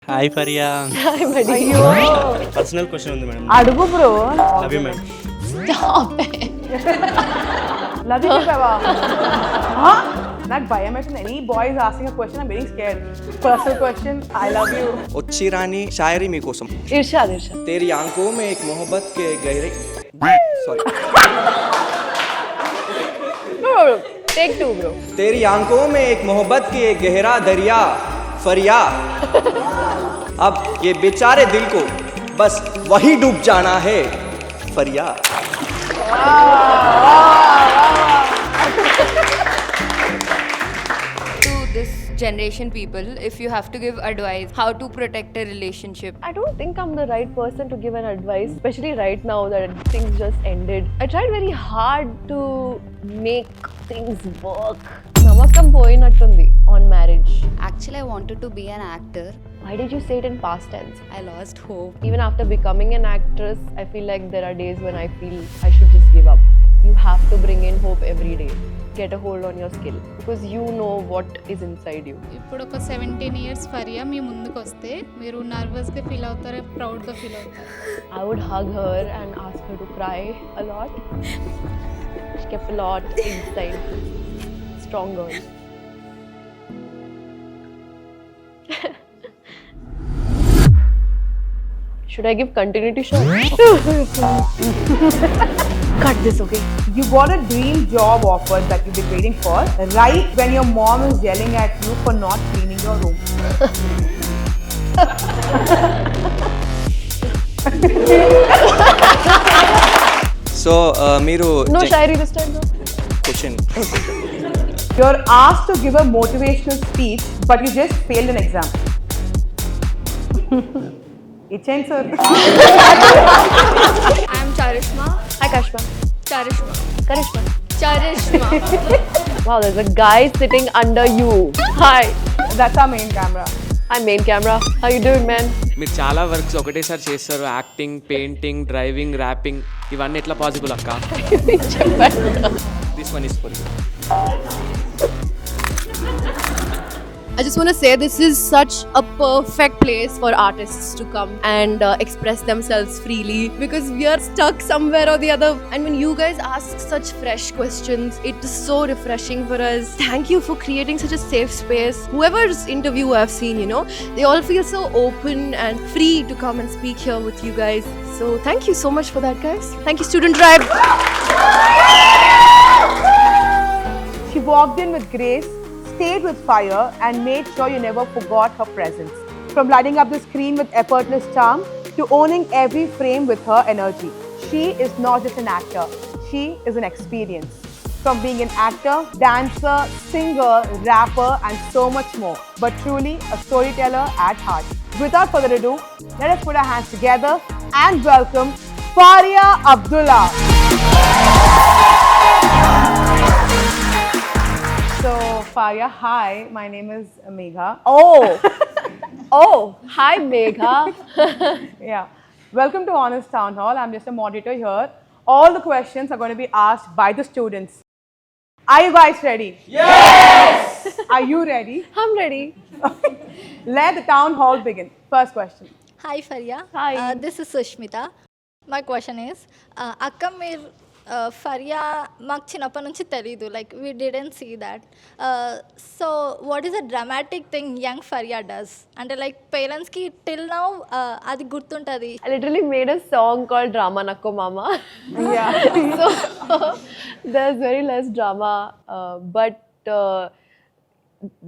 Hi Faria. అయ్యో personal question ఉంది madam. అడుగు bro. Love you ma'am. Love you చెప్పావా? నాకు భయం వేస్తుంది. Any bye is asking a question I am very scared. Personal question I love you. వచ్చి రాని शायरी మీకోసం. ఇర్షాద్ तेरी आंखों में एक मोहब्बत के गहरे सॉरी టేక్ 2 బ్రో. तेरी आंखों में एक मोहब्बत की एक गहरा दरिया फरिया अब ये बेचारे दिल को बस वही डूब जाना है फरिया To this generation people, if you have to give advice how to protect a relationship, I don't think I'm the right person to give an advice, especially right now that things just ended. I tried very hard to make things work. Namakam poyinattundi on marriage. actually I wanted to be an actor. Why did you say it in past tense? I lost hope. Even after becoming an actress, I feel like there are days when I feel I should just give up. You have to bring in hope every day. Get a hold on your skill because you know what is inside you. ఇప్పుడు ఒక 17 years Faria మీ ముందుకు వస్తే మీరు నర్వస్గా feel అవుతారా, ప్రౌడ్గా feel అవుతారా? I would hug her and ask her to cry a lot. She kept a lot inside. Strong girl. Should I give continuity shot? Cut this, okay? You got a dream job offer that you've been waiting for right when your mom is yelling at you for not cleaning your room. So మీరు No shairi this time, no? Question You're asked to give a motivational speech, but you just failed an exam. Ichen sir. I am Charishma. Hi, Kashma. Charishma. Karishma. Charishma. Wow, there's a guy sitting under you. Hi. That's our main camera. I'm main camera. How you doing, man? మీరు చాలా works ఒకటేసారి చేస్తారు, acting, painting, driving, wrapping, ఇవన్నీ ఎట్లా possible అక్క? This one is for you. I just want to say this is such a perfect place for artists to come and express themselves freely because we are stuck somewhere or the other. And when you guys ask such fresh questions, it is so refreshing for us. Thank you for creating such a safe space. Whoever's interview I've seen, you know, they all feel so open and free to come and speak here with you guys. So thank you so much for that, guys. Thank you, Student Tribe. She walked in with grace, stayed with fire, and made sure you never forgot her presence. From lighting up the screen with effortless charm to owning every frame with her energy. She is not just an actor, she is an experience. From being an actor, dancer, singer, rapper, and so much more, but truly a storyteller at heart. Without further ado, let us put our hands together and welcome Faria Abdullah. So, Faria, hi, my name is Megha. Oh, hi, Megha. Yeah. Welcome to Honest Town Hall. I'm just a moderator here. All the questions are going to be asked by the students. Are you guys ready? Yes! Are you ready? I'm ready. Let the town hall begin. First question. Hi Faria. Hi. This is Sushmita. My question is, అక్క మీరు ఫరియా మాకు చిన్నప్పటి నుంచి తెలీదు, like we didn't see that. So what is a dramatic thing young Faria does అంటే like పేరెంట్స్కి till now అది గుర్తుంటుంది. I literally made a song called Drama Nakko Mama. Yeah. So there's very less drama, but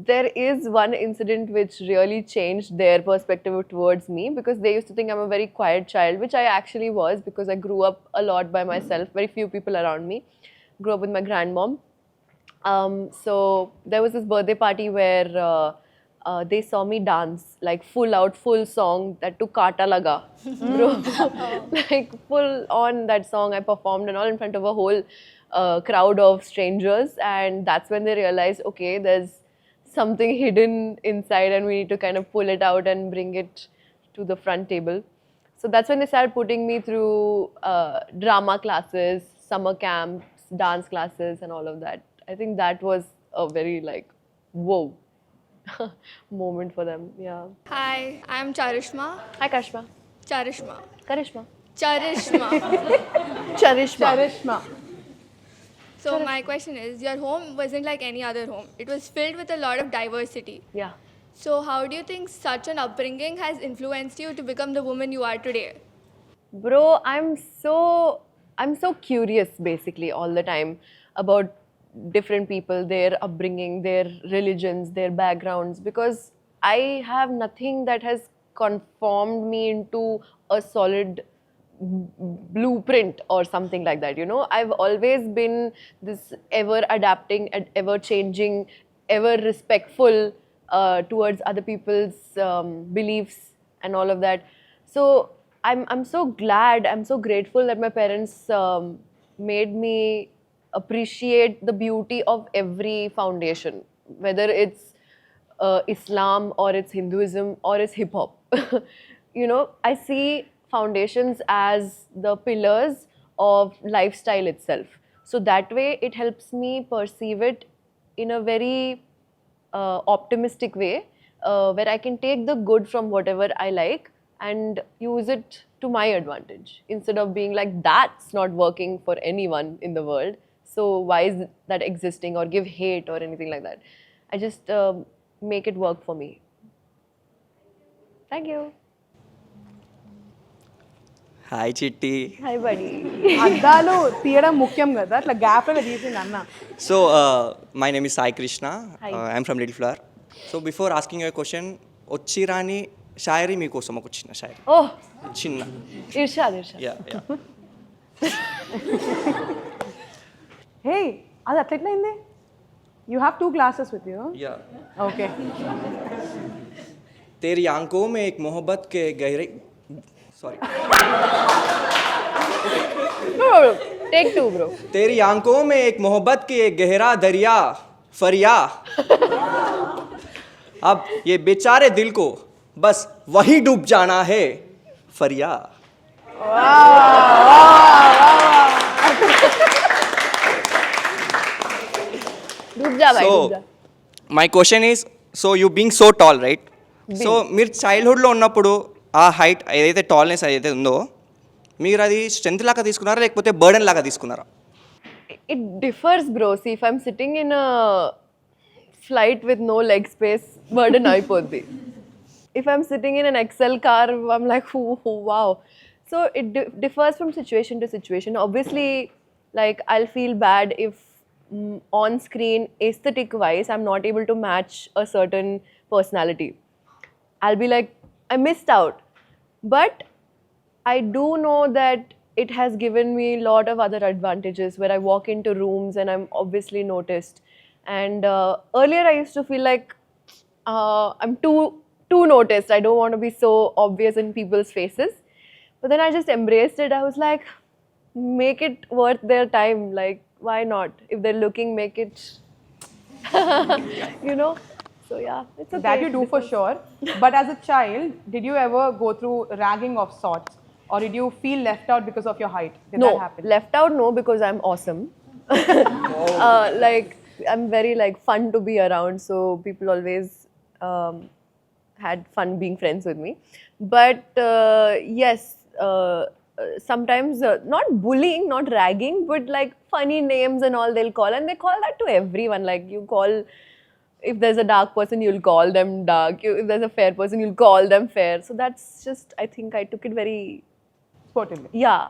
there is one incident which really changed their perspective towards me because they used to think I'm a very quiet child, which I actually was because I grew up a lot by myself, very few people around me. Grew up with my grandmom. So there was this birthday party where they saw me dance like full out, full song that to Kata Laga. Bro, like full on that song I performed and all in front of a whole crowd of strangers, and that's when they realized, okay, there's something hidden inside and we need to kind of pull it out and bring it to the front table. So that's when they started putting me through drama classes, summer camps, dance classes and all of that. I think that was a very like, whoa, moment for them. Yeah. Hi, I'm Charishma. Hi, Karishma. Charishma. Karishma. Charishma. Charishma. Charishma. So my question is, your home wasn't like any other home. It was filled with a lot of diversity. Yeah. So how do you think such an upbringing has influenced you to become the woman you are today? Bro, I'm so curious basically all the time about different people, their upbringing, their religions, their backgrounds, because I have nothing that has conformed me into a solid blueprint or something like that, you know. I've always been this ever adapting and ever changing, ever respectful towards other people's beliefs and all of that. So I'm so glad, I'm so grateful that my parents made me appreciate the beauty of every foundation, whether it's Islam or it's Hinduism or it's hip hop. You know, I see foundations as the pillars of lifestyle itself. So that way it helps me perceive it in a very optimistic way, where I can take the good from whatever I like and use it to my advantage, instead of being like, that's not working for anyone in the world, so why is that existing, or give hate or anything like that. I just make it work for me. Thank you. Hi చిట్టి. Hi, buddy. అద్దాలు తీయడం ముఖ్యం కదా, అట్లా గ్యాప్లో తీసింది అన్న. So my name is Sai Krishna. I'm from Little Flower. So before asking your question, వచ్చి రాని షాయరీ మీకోసం ఒక చిన్న షాయరీ. Oh, చిన్న. Irshad. Yeah yeah. హే, అది అట్లెట్లయింది? You have 2 glasses with you. Yeah. Okay. तेरी आंखों में एक मोहब्बत के गहरे, सॉरी, No, take 2, bro. तेरी आंखों में एक मोहब्बत के एक गहरा दरिया फरिया, अब ये बेचारे दिल को बस वही डूब जाना है फरिया. डूब जा भाई, डूब जा. My question is, so you being so tall, right? So మీరు చైల్డ్హుడ్లో ఉన్నప్పుడు ఆ హైట్ ఏదైతే టాల్నెస్ ఏదైతే ఉందో, మీరు అది స్ట్రెంత్ లాగా తీసుకున్నారా లేకపోతే బర్డెన్ లాగా తీసుకున్నారా? It differs, bro. See, if I'm sitting in a flight with no leg space, burden aipoddi. If I'm sitting in an XL car, I'm like, oh, wow. So it differs from situation to situation. Obviously, like, I'll feel bad if on screen, aesthetic wise, I'm not able to match a certain personality. I'll be like, I missed out. But I do know that it has given me a lot of other advantages, where I walk into rooms and I'm obviously noticed. And earlier I used to feel like I'm too noticed. I don't want to be so obvious in people's faces. But then I just embraced it. I was like, make it worth their time. Like, why not? If they're looking, make it, you know. So yeah, it's okay. That you do for sure. But as a child, did you ever go through ragging of sorts? Or did you feel left out because of your height? Did No, that happen? left out, no, because I'm awesome. Like, I'm very like fun to be around, so people always had fun being friends with me. But yes, sometimes not bullying, not ragging, but like funny names and all they'll call, and they call that to everyone. Like, you call, if there's a dark person, you'll call them dark. If there's a fair person, you'll call them fair. So that's just, I think I took it very, Sportively. yeah.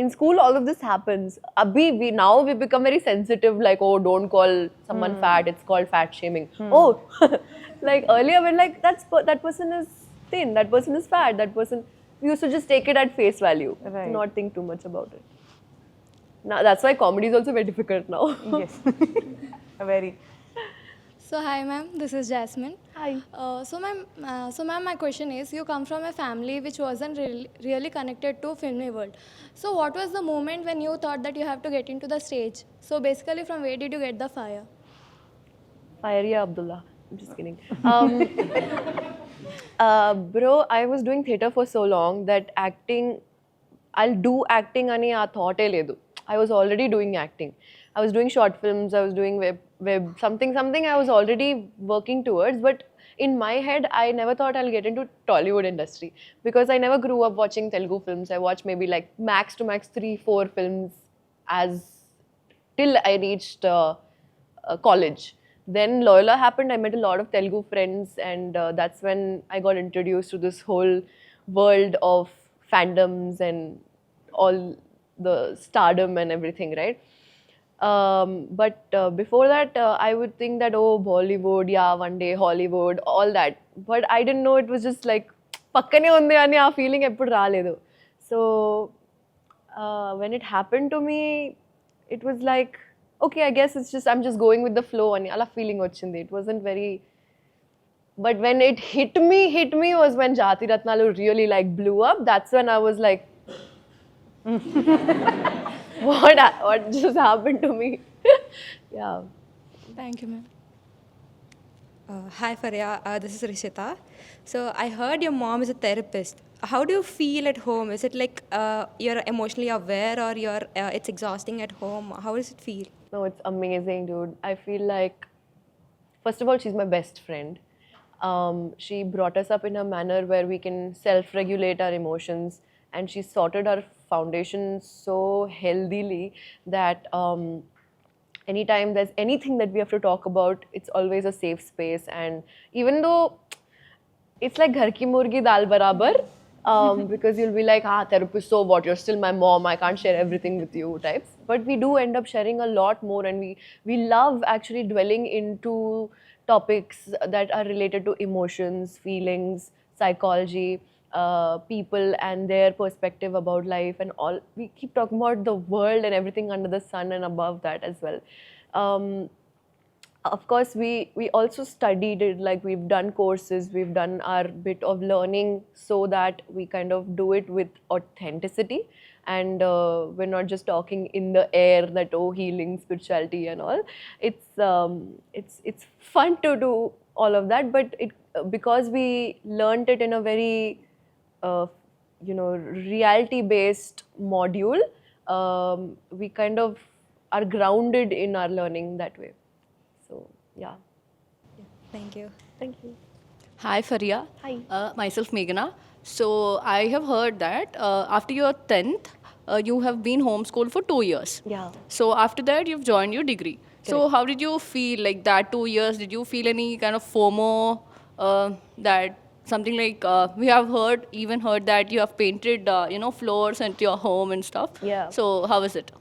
In school, all of this happens. Abhi, we become very sensitive, like, oh, don't call someone fat, it's called fat shaming. Oh, like earlier we're like, that person is thin, that person is fat, that person, we used to just take it at face value, Right. not think too much about it. Now, that's why comedy is also very difficult now. Yes. Very. So hi ma'am, this is Jasmine. Hi. So ma'am, my question is, you come from a family which wasn't really connected to filmy world. So what was the moment when you thought that you have to get into the stage? So basically, from where did you get the fire? Fieria Abdullah. I'm just kidding. Bro, I was doing theatre for so long that acting, I'll do acting ani aa thought ledu. I was already doing acting. I was doing short films, I was doing web something I was already working towards, but in my head, I never thought I'll get into Tollywood industry because I never grew up watching Telugu films. I watched maybe like max to max 3-4 films as till I reached college. Then Loyola happened. I met a lot of Telugu friends, and that's when I got introduced to this whole world of fandoms and all the stardom and everything, right? But before that, I would think that, oh, Bollywood, yeah, one day Hollywood, all that. But I didn't know it was just like, pakkane unde ani aa feeling eppudu raaledu. So when it happened to me, it was like, okay, I guess it's just, I'm just going with the flow ani ala feeling ochindi. It wasn't very, but when it hit me was when Jati Ratnalu really like blew up. That's when I was like, what just happened to me? Yeah. Thank you, ma'am. Hi, Faria. This is Rishita. So I heard your mom is a therapist. How do you feel at home? Is it like you're emotionally aware, or it's exhausting at home? How does it feel? No, it's amazing, dude. I feel like, first of all, she's my best friend. She brought us up in a manner where we can self-regulate our emotions, and she sorted our foundation so healthily that anytime there's anything that we have to talk about, it's always a safe space. And even though it's like ghar ki murgi dal barabar, because you'll be like, therapist, so what? You're still my mom. I can't share everything with you types. But we do end up sharing a lot more, and we love actually dwelling into topics that are related to emotions, feelings, psychology, people and their perspective about life and all. We keep talking about the world and everything under the sun and above that as well. Of course, we also studied it, like we've done courses, we've done our bit of learning so that we kind of do it with authenticity, and we're not just talking in the air that, oh, healing, spirituality and all. It's fun to do all of that, but because we learnt it in a very reality-based module, we kind of are grounded in our learning that way. So, yeah. Thank you. Thank you. Hi, Faria. Hi. Myself, Meghna. So, I have heard that after your 10th, you have been homeschooled for 2 years. Yeah. So, after that, you've joined your degree. So, how did you feel like that 2 years? Did you feel any kind of FOMO that something like we have even heard that you have painted, floors into your home and stuff? Yeah. So, how was it?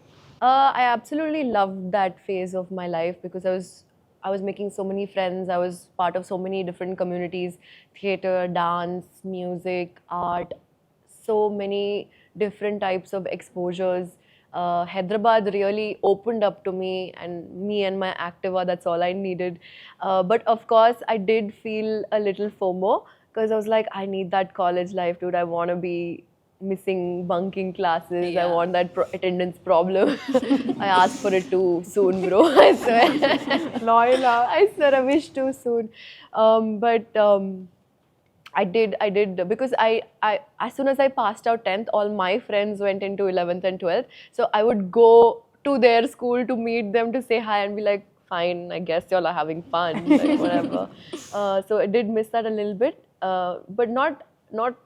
I absolutely loved that phase of my life because I was making so many friends. I was part of so many different communities: theater, dance, music, art, so many different types of exposures. Hyderabad really opened up to me and my Activa, that's all I needed. But of course, I did feel a little FOMO because I was like, I need that college life, dude. I want to be missing bunking classes. Yeah. I want that attendance problem. I asked for it too soon, bro. I swear. Loyola. I swear, I wish too soon. But I did because I as soon as I passed out 10th, all my friends went into 11th and 12th. So I would go to their school to meet them, to say hi and be like, fine, I guess y'all are having fun, like whatever. So I did miss that a little bit, but not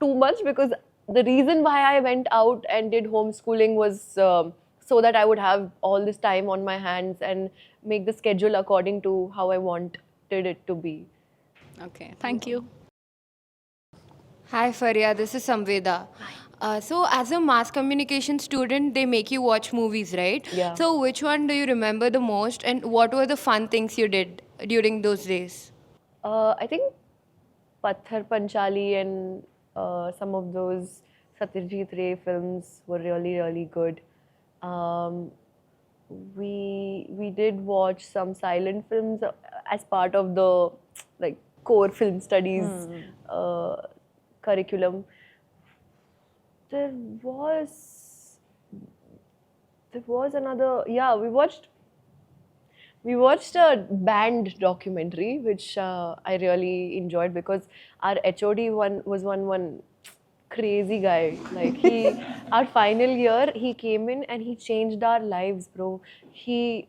too much, because the reason why I went out and did homeschooling was so that I would have all this time on my hands and make the schedule according to how I wanted it to be. Okay, thank you. Hi, Faria. This is Samveda. So, as a mass communication student, they make you watch movies, right? Yeah. So, which one do you remember the most, and what were the fun things you did during those days? I think Patthar Panchali and some of those Satyajit Ray films were really, really good. We did watch some silent films as part of the like core film studies curriculum. There was another, we watched a band documentary which I really enjoyed, because our HOD was one crazy guy. Like our final year, he came in and he changed our lives, bro. He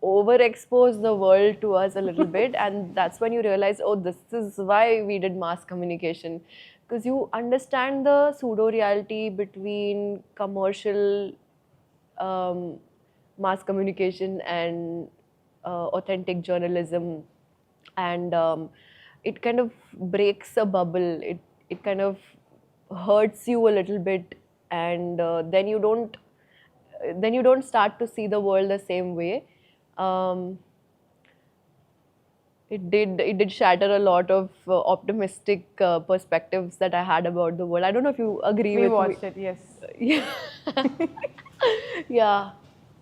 overexpose the world to us a little bit, and that's when you realize, oh, this is why we did mass communication, because you understand the pseudo reality between commercial mass communication and authentic journalism, and it kind of breaks a bubble. It kind of hurts you a little bit, and then you don't start to see the world the same way. It did shatter a lot of optimistic perspectives that I had about the world. I don't know if you agree We with watched me. it, yes. Yeah. Yeah.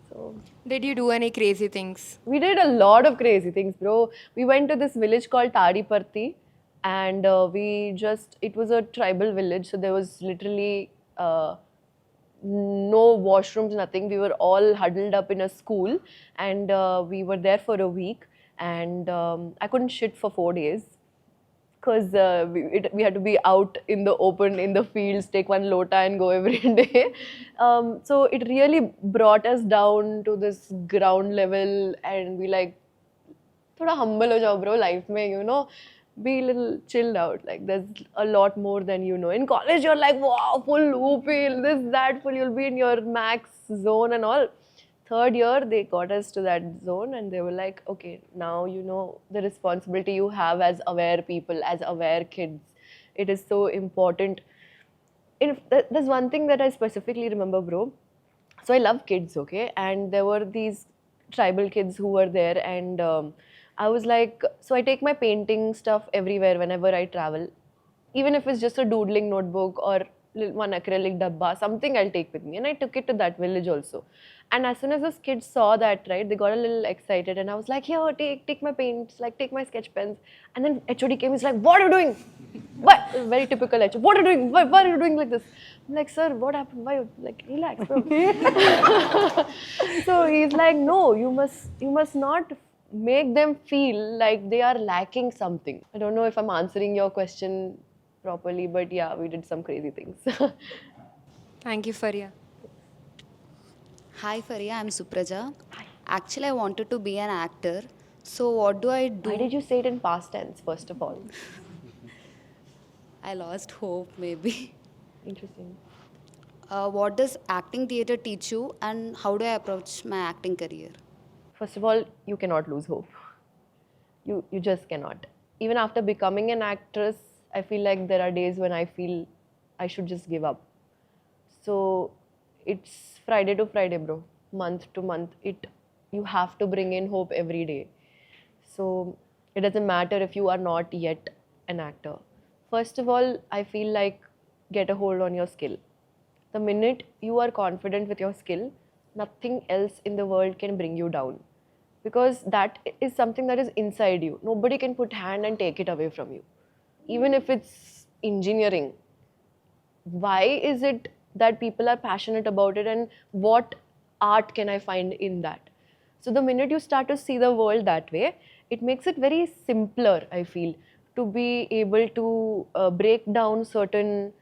So Did you do any crazy things? we did a lot of crazy things, bro. We went to this village called Tariparti, and it was a tribal village, so there was literally no washrooms, nothing. We were all huddled up in a school, and we were there for a week, and I couldn't shit for 4 days because we had to be out in the open, in the fields, take one lota and go every day. So it really brought us down to this ground level, and we like, thoda humble ho jao bro life mein, you know, be a little chilled out. Like there's a lot more than you know. In college you're like, wow, full whoopil, this, that, full, you'll be in your max zone and all. Third year, they got us to that zone, and they were like, okay, now you know the responsibility you have as aware people, as aware kids. It is so important. There's one thing that I specifically remember, bro. So I love kids, okay? And there were these tribal kids who were there, and I was like, so I take my painting stuff everywhere whenever I travel. Even if it's just a doodling notebook or one acrylic dabba, something I'll take with me. And I took it to that village also. And as soon as those kids saw that, right, they got a little excited, and I was like, here, take my paints, like take my sketch pens. And then HOD came, he's like, what are you doing? What? Very typical HOD. What are you doing? Why are you doing like this? I'm like, sir, what happened? Why? Like, relax, bro. So he's like, no, you must not make them feel like they are lacking something. I don't know if I'm answering your question properly, but yeah, we did some crazy things. Thank you, Faria. Hi Faria, I'm Supraja. Actually, I wanted to be an actor. So what do I do? Why did you say it in past tense, first of all? I lost hope, maybe. Interesting. What does acting theatre teach you, and how do I approach my acting career? First of all, you cannot lose hope. You just cannot. Even after becoming an actress, I feel like there are days when I feel I should just give up. So it's Friday to Friday, bro. Month to month. You have to bring in hope every day. So it doesn't matter if you are not yet an actor. First of all, I feel like get a hold on your skill. The minute you are confident with your skill, nothing else in the world can bring you down. Because that is something that is inside you. Nobody can put hand and take it away from you. Even if it's engineering. Why is it that people are passionate about it, and what art can I find in that? So the minute you start to see the world that way, it makes it very simpler, I feel, to be able to break down certain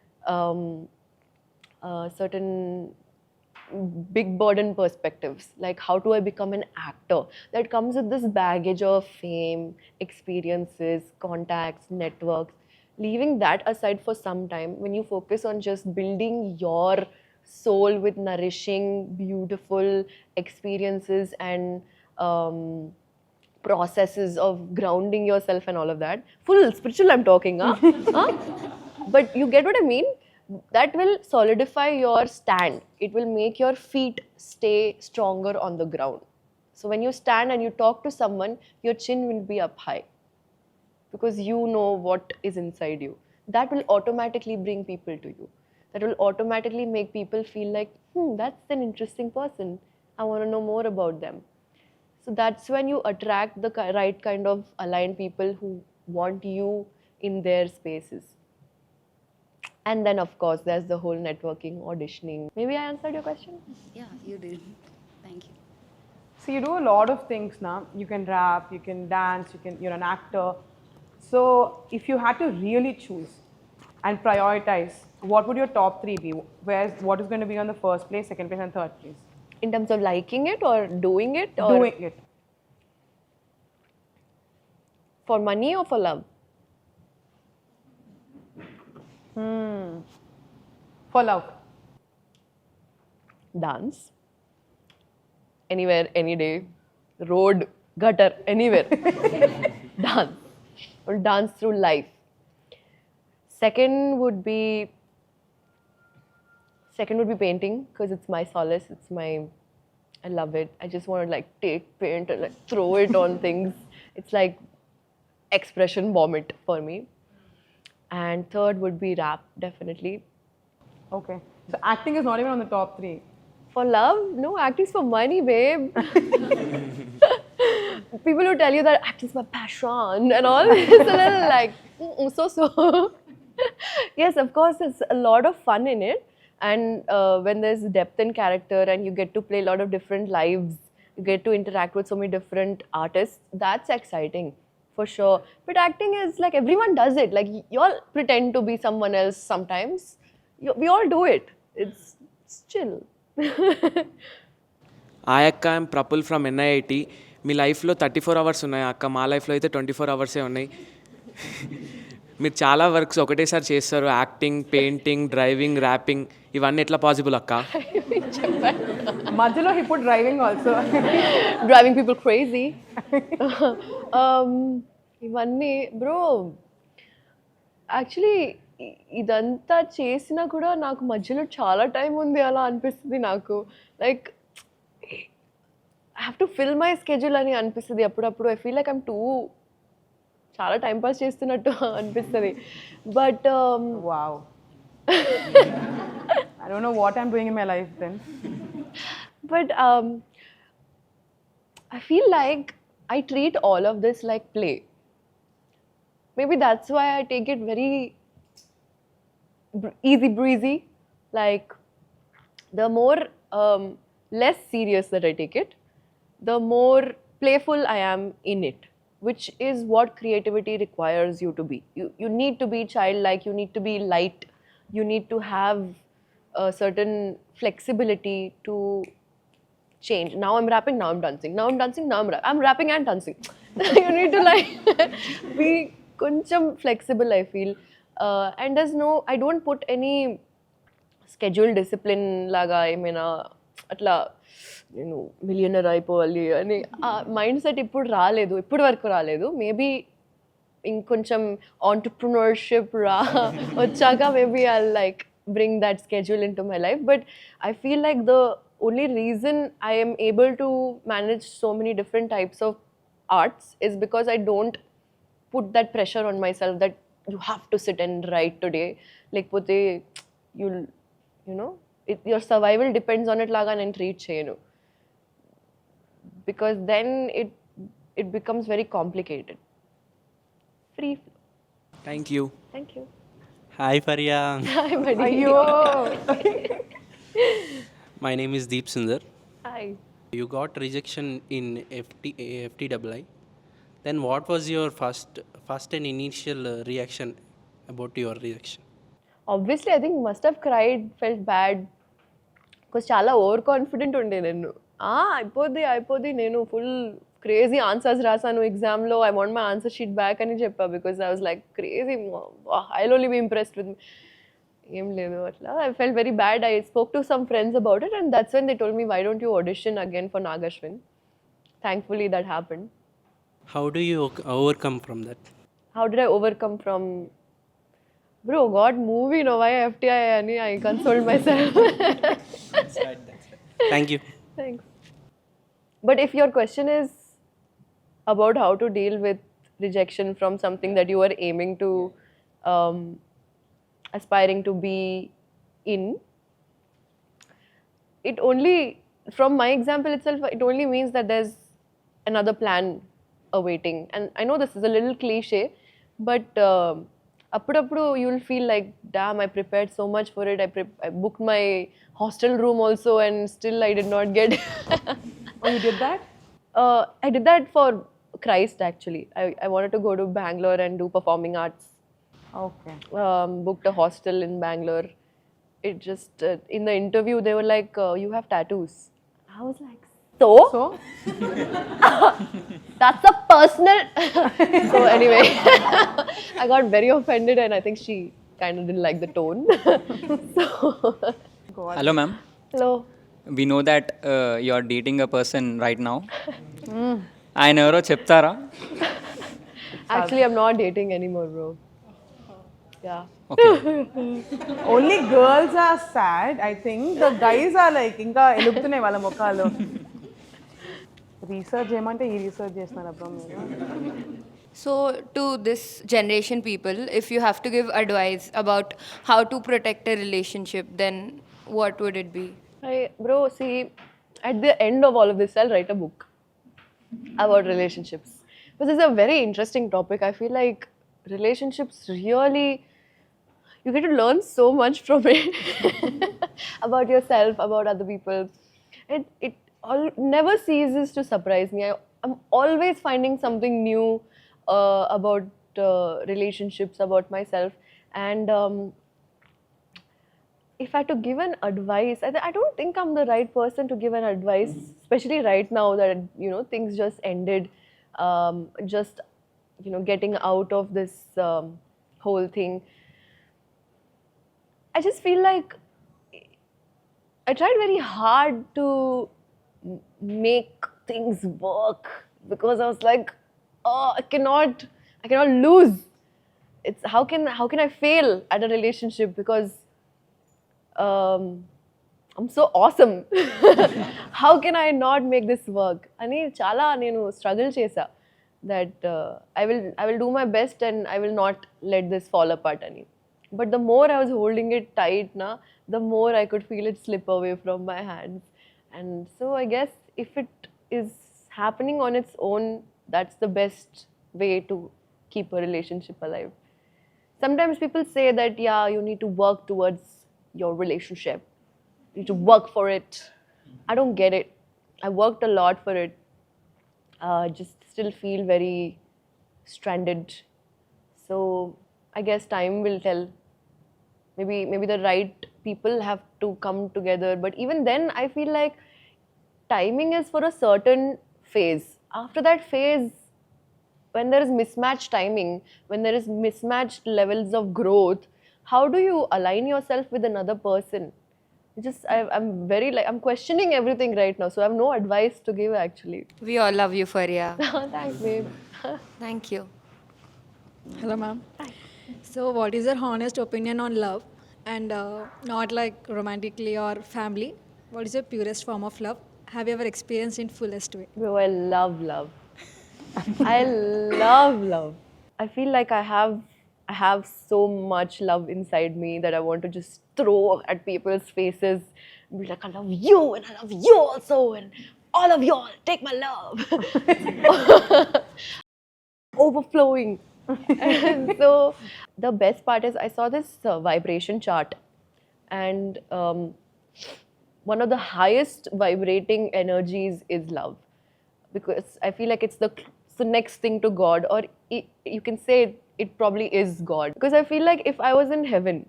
big burden perspectives, like how do I become an actor, that comes with this baggage of fame, experiences, contacts, networks. Leaving that aside for some time, when you focus on just building your soul with nourishing, beautiful experiences and processes of grounding yourself and all of that. Full spiritual I'm talking, huh? Huh? But you get what I mean? That will solidify your stand. It will make your feet stay stronger on the ground. So when you stand and you talk to someone, your chin will be up high, because you know what is inside you. That will automatically bring people to you. That will automatically make people feel like, that's an interesting person. I want to know more about them. So that's when you attract the right kind of aligned people who want you in their spaces. And then, of course, there's the whole networking, auditioning. Maybe I answered your question? Yeah, you did. Thank you. So you do a lot of things now. You can rap, you can dance, you're an actor. So if you had to really choose and prioritize, what would your top 3 be? What is going to be on the first place, second place and third place? In terms of liking it or doing it? Or doing it. For money or for love? For love. Dance. Anywhere, any day. Road, gutter, anywhere. Dance. Or dance through life. Second would be painting, because it's my solace. I love it. I just want to like take paint and like throw it on things. It's like expression vomit for me. And third would be rap, definitely. Okay. So acting is not even on the top 3. For love? No, acting's for money, babe. People who tell you that acting's my passion and all, it's a little like, so. Yes, of course, there's a lot of fun in it. And when there's depth in character and you get to play a lot of different lives, you get to interact with so many different artists, that's exciting, for sure. But acting is like, everyone does it. Like, you all pretend to be someone else sometimes. We all do it. It's chill. Hi అక్క I'm Praful from NIIT. మీ లైఫ్లో 34 hours ఉన్నాయి అక్క, మా లైఫ్లో అయితే 24 అవర్సే ఉన్నాయి. మీరు చాలా వర్క్స్ ఒకటేసారి చేస్తారు, యాక్టింగ్, పెయింటింగ్, డ్రైవింగ్, ర్యాపింగ్, ఇవన్నీ ఎట్లా పాసిబుల్ అక్క? మధ్యలో he put driving also. Driving people crazy. ఇవన్నీ బ్రో యాక్చువల్లీ ఇదంతా చేసినా కూడా నాకు మధ్యలో చాలా టైం ఉంది అలా అనిపిస్తుంది నాకు. Like I have to fill my schedule అని అనిపిస్తుంది అప్పుడప్పుడు. ఐ ఫీల్ లైక్ ఐమ్ చాలా టైం పాస్ చేస్తున్నట్టు అనిపిస్తుంది. But wow, I don't know what I'm doing in my life then. But I feel like I treat all of this like play. Maybe that's why I take it very easy breezy. Like, the more less serious that I take it, the more playful I am in it, which is what creativity requires you to be. You need to be childlike, you need to be light, you need to have a certain flexibility to change. Now I'm rapping, now I'm dancing, now I'm dancing, now I'm rapping and dancing. You need to like be koncham flexible, I feel. And I don't put any schedule discipline laga emena atla నేను millionaire అయిపోవాలి అని mind set ఇప్పుడు వరకు రాలేదు. Maybe ఇంకొంచెం entrepreneurship వచ్చాక maybe I like bring that schedule into my life. But I feel like the only reason I am able to manage so many different types of arts is because I don't put that pressure on myself that you have to sit and write today. Like, your survival depends on it laga and treat cheyanu. Because then it becomes very complicated. Free flow. Thank you. Thank you. Hi Faria. Hi, buddy. Ayyo. My name is Deep Sundar. Hi. You got rejection in FTII. Then what was your first and initial reaction about your rejection? Obviously, I think must have cried, felt bad. Because చాలా overconfident ఉండే నేను. అయిపోద్ది నేను full crazy answers రాసాను ఎగ్జామ్లో. I want my answer sheet back అని చెప్పా. Because I was like crazy. I'll only be impressed with me. ఏం లేదు అట్లా. I felt very bad. I spoke to some friends about it and that's when they told me, why don't you audition again for Nagashwin? Thankfully that happened. How do you overcome from that? How did I overcome from... Bro, God, movie, no, why FTI ani? I consoled myself. That's right. Thank you. Thanks. But if your question is about how to deal with rejection from something that you are aiming to, aspiring to be in, it only, from my example itself, it only means that there's another plan awaiting. And I know this is a little cliche, but appudu you'll feel like, damn, I prepared so much for it. I booked my hostel room also and still I did not get. Oh, you did that? I did that for Christ actually. I wanted to go to Bangalore and do performing arts. Okay. Booked a hostel in Bangalore. It just, in the interview they were like, you have tattoos. I was like, So? That's a personal. So anyway, I got very offended, and I think she kind of didn't like the tone. So. Hello, ma'am. Hello. We know that you're dating a person right now. ఆయన ఎవరో చెప్తారా? Actually, I'm not dating anymore, bro. Yeah. Only girls are sad. I think the guys are like ఇంకా ఎలుగుతున్నాయి వాళ్ళ ముఖాలు. Research చేయమంటే ఈ research చేస్తున్నారు అబ్బా మీరు. So, to this generation people, if you have to give advice about how to protect a relationship, then what would it be? Bro, see, at the end of all of this, I'll write a book about relationships. This is a very interesting topic. I feel like relationships really, you get to learn so much from it about yourself, about other people. It never ceases to surprise me. I'm always finding something new about relationships, about myself. And if I had to give an advice, I don't think I'm the right person to give an advice, especially right now that, you know, things just ended. Just, you know, getting out of this whole thing. I just feel like I tried very hard to make things work because I was like, oh, I cannot lose. It's how can I fail at a relationship because I'm so awesome. How can I not make this work? Ani chala nenu struggle chesa that I will do my best and I will not let this fall apart ani. But the more I was holding it tight the more I could feel it slip away from my hands. And so I guess if it is happening on its own, that's the best way to keep a relationship alive. Sometimes people say that, yeah, you need to work towards your relationship. You need to work for it. I don't get it. I worked a lot for it. Just still feel very stranded. So I guess time will tell. Maybe the right people have to come together. But even then, I feel like timing is for a certain phase. After that phase, when there is mismatched timing, when there is mismatched levels of growth, how do you align yourself with another person? I'm very like, I'm questioning everything right now, so I have no advice to give actually. We all love you, Faria. Thanks, babe. Thank you. Hello, ma'am. Hi. So, what is your honest opinion on love? And not like romantically or family. What is your purest form of love? Have you ever experienced in fullest way? Bro, I love love. I love love. I feel like I have so much love inside me that I want to just throw at people's faces and be like, I love you and I love you also and all of y'all, take my love. Overflowing. And so the best part is I saw this vibration chart and one of the highest vibrating energies is love, because I feel like it's the next thing to God, or you can say it probably is God, because I feel like if I was in heaven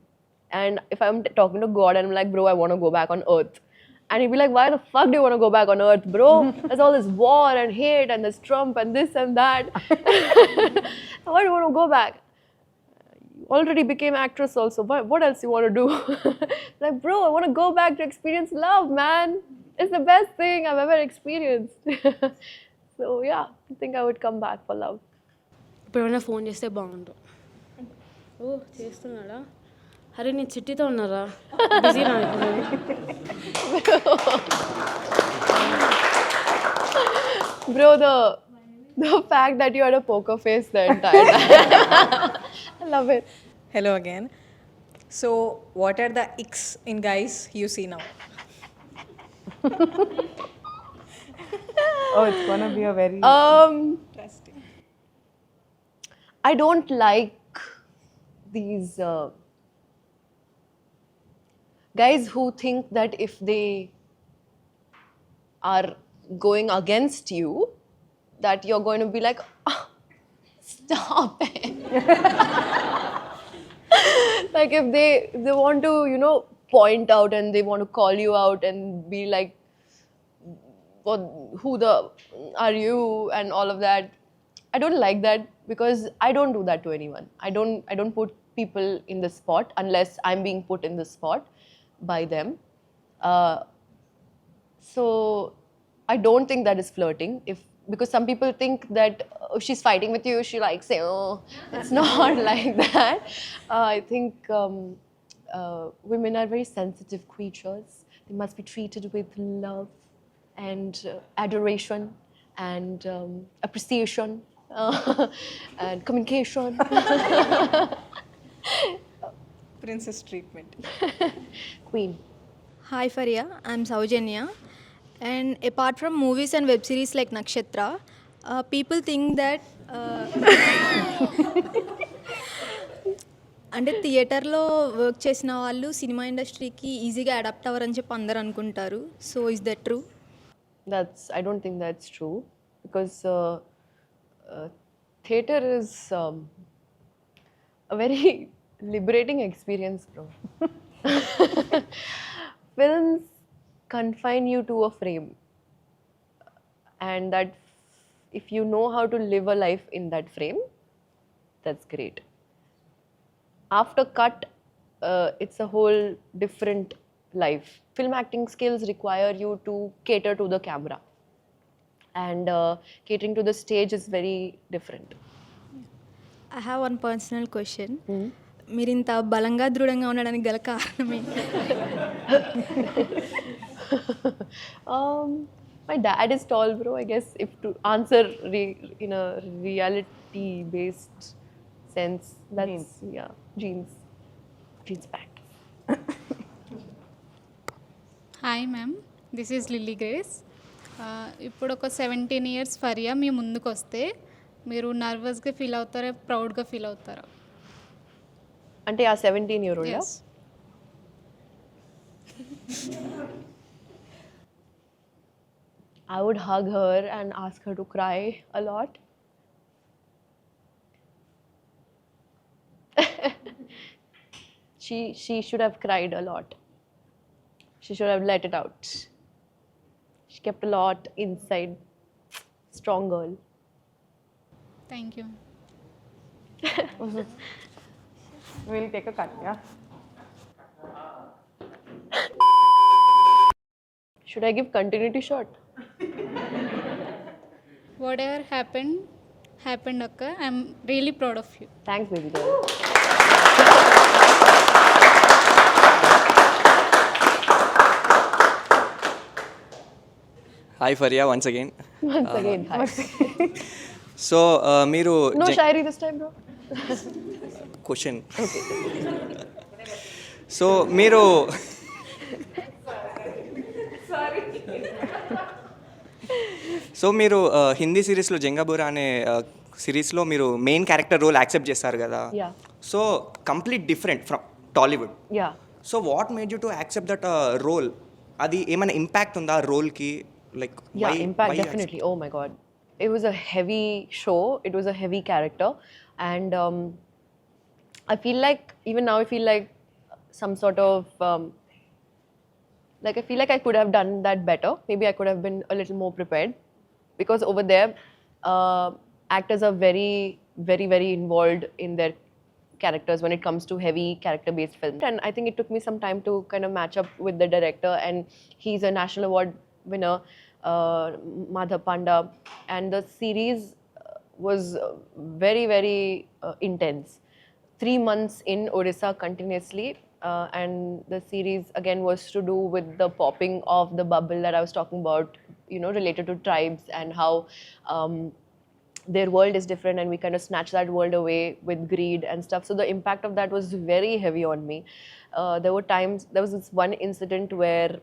and if I'm talking to God and I'm like, bro, I want to go back on earth, and he'd be like, why the fuck do you want to go back on earth, bro? There's all this war and hate and there's Trump and this and that. Why do you want to go back? You already became actress also, but what else you want to do? Like, bro, I want to go back to experience love, man. It's the best thing I've ever experienced. So yeah, I think I would come back for love. ఇప్పుడైనా phone చేస్తే బాగుండు. ఓ చేస్తున్నాడా? అరే నేను చిట్టితో ఉన్నారా? Busy నా Bro, the fact that you had a poker face the entire time. I love it. Hello again. So, what are the icks in guys you see now? Oh, it's gonna be a very Interesting. I don't like these guys who think that if they are going against you, that you're going to be like, oh, stop it. Like if they want to, you know, point out and they want to call you out and be like, who the are you and all of that. I don't like that because I don't do that to anyone. I don't put people in the spot unless I'm being put in the spot by them. So I don't think that is flirting. Because some people think that if she's fighting with you, she likes it. Oh, it's not like that. I think women are very sensitive creatures. They must be treated with love and adoration and appreciation and communication. Princess treatment. Queen. Hi Faria, I'm Saujanya. And apart from movies and web series like Nakshatra, people think that అంటే థియేటర్లో work చేసిన వాళ్ళు cinema ఇండస్ట్రీకి ఈజీగా adapt అవ్వరని చెప్పి అందరూ అనుకుంటారు. So is that true? I don't think that's true because theater is a very liberating experience, bro. Films confine you to a frame, and that if you know how to live a life in that frame, that's great. After cut, it's a whole different life. Film acting skills require you to cater to the camera, and catering to the stage is very different. I have one personal question. మీరు ఇంత బలంగా దృఢంగా ఉండడానికి గల కారణం ఏంటి? My dad is tall, bro. I guess if to answer in a reality-based sense, that's genes back. Hi ma'am, this is lily grace. ఇప్పుడు ఒక 17 years ఫరియా మీ ముందుకు వస్తే మీరు నర్వస్గా ఫీల్ అవుతారా, ప్రౌడ్గా ఫీల్ అవుతారా? అంటే ఆ 17-year-old? Yes. I would hug her and ask her to cry a lot. She should have cried a lot. She should have let it out. She kept a lot inside. Strong girl. Thank you. We'll take a cut, yeah? Should I give continuity shot? Whatever happened akka. I'm really proud of you. Thanks, baby girl. Hi Faria, once again. Once again, hi. So, మీరు No shairi this time, bro. Question. So మీరు హిందీ సిరీస్లో జంగాబూరా అనే సిరీస్లో మీరు main character role accept చేస్తారు కదా. So complete different from Tollywood. So what made you to accept that role? అది ఏమైనా ఇంపాక్ట్ ఉందా రోల్కి? Like impact definitely. Oh my god, it was a heavy show. It was a heavy character, and I feel like even now I feel like some sort of like I feel like I could have done that better. Maybe I could have been a little more prepared, because over there actors are very very involved in their characters when it comes to heavy character based films, and I think it took me some time to kind of match up with the director, and he's a national award winner, Madhav Panda, and the series was very very intense. 3 months in Odisha continuously, and the series again was to do with the popping of the bubble that I was talking about, you know, related to tribes and how their world is different, and we kind of snatch that world away with greed and stuff. So the impact of that was very heavy on me. There was this one incident where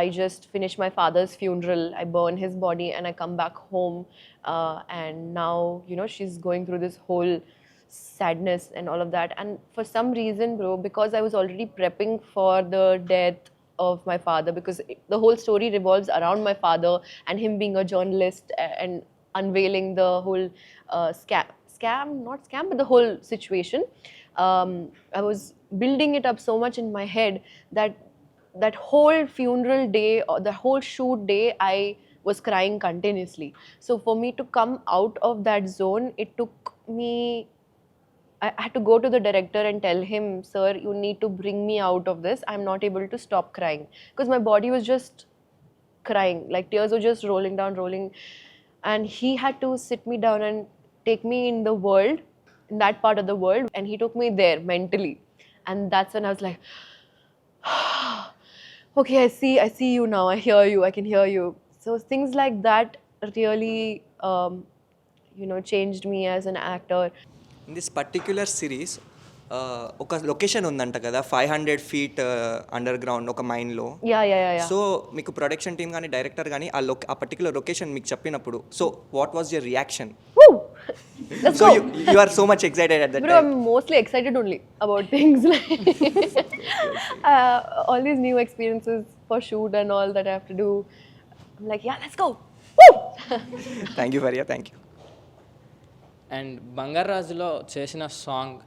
I just finished my father's funeral, I burn his body, and I come back home, and now, you know, she's going through this whole sadness and all of that. And for some reason, bro, because I was already prepping for the death of my father, because the whole story revolves around my father and him being a journalist and unveiling the whole not scam, but the whole situation. I was building it up so much in my head that whole funeral day or the whole shoot day, was crying continuously. So for me to come out of that zone, it took me, I had to go to the director and tell him, sir, you need to bring me out of this. I'm not able to stop crying. Because my body was just crying, like tears were just rolling down, rolling. And he had to sit me down and take me in the world, in that part of the world. And he took me there mentally. And that's when I was like, okay, I see you now. I hear you. I can hear you. So things like that really, changed me as an actor. In this particular series, ఒక location ఉందంట కదా 500 feet underground ఒక మైన్లో. Yeah. So మీకు production team కానీ director కానీ ఆ particular location మీకు చెప్పినప్పుడు so what was your reaction? So you are so much excited at that Bro, time. I'm mostly excited only about things like all these new experiences for shoot and all that I have to do. I'm like, yeah, let's go. Woo! Thank you Faria, thank you. And బంగారాజులో చేసిన song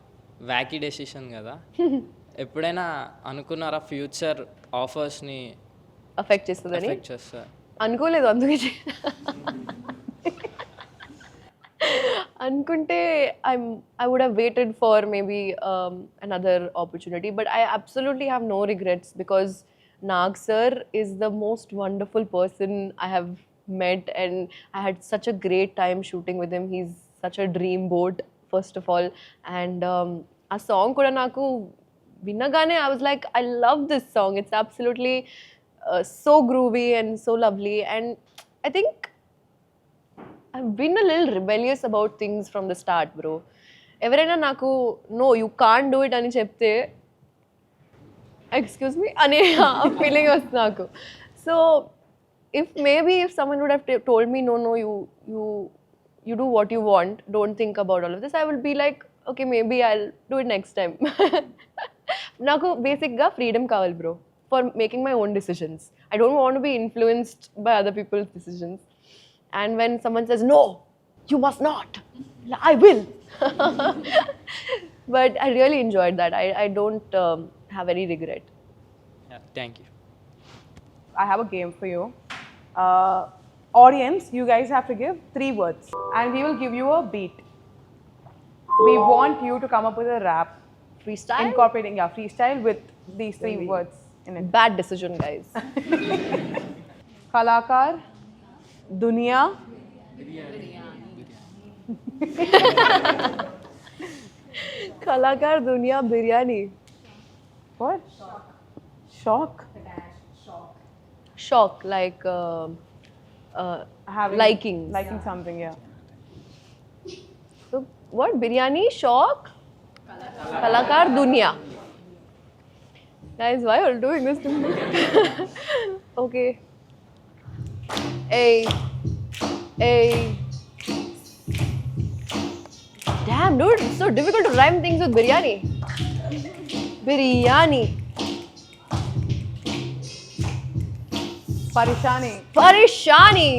wacky decision కదా, ఎప్పుడైనా అనుకున్నారా future ఆఫర్స్ని affect చేస్తుందని? Effect చేస్తా అనుకోలేదు, అందుకే అనుకుంటే I would have waited for maybe another opportunity, but I absolutely have no regrets because Nag sir is the most wonderful person I have met, and I had such a great time shooting with him. He's such a dream boat, first of all, and a song kuda naku vinnagane I was like, I love this song. It's absolutely so groovy and so lovely, and I think I've been a little rebellious about things from the start, bro. Everaina naku no, you can't do it ani chepte, excuse me, ane feeling was naku. So if someone would have told me no, you do what you want, don't think about all of this, I will be like, okay, maybe I'll do it next time. Naku basic ga freedom kavali, bro, for making my own decisions. I don't want to be influenced by other people's decisions. And when someone says, no, you must not, I will. But I really enjoyed that. I don't have any regret. Thank you. I have a game for you. Audience, you guys have to give 3 words and we will give you a beat. We want you to come up with a rap. Freestyle? Incorporating, freestyle with these 3 words in it. Bad decision, guys. Kalakar, Dunia. Kalakar, Dunia, Biryani. What? Shock. Shock, like liking something, yeah. So what? Biryani, shock, Kalakar, Dunia. Guys, why are you doing this to me? Okay. Hey. Damn, dude, it's so difficult to rhyme things with biryani. Biryani. Parishani.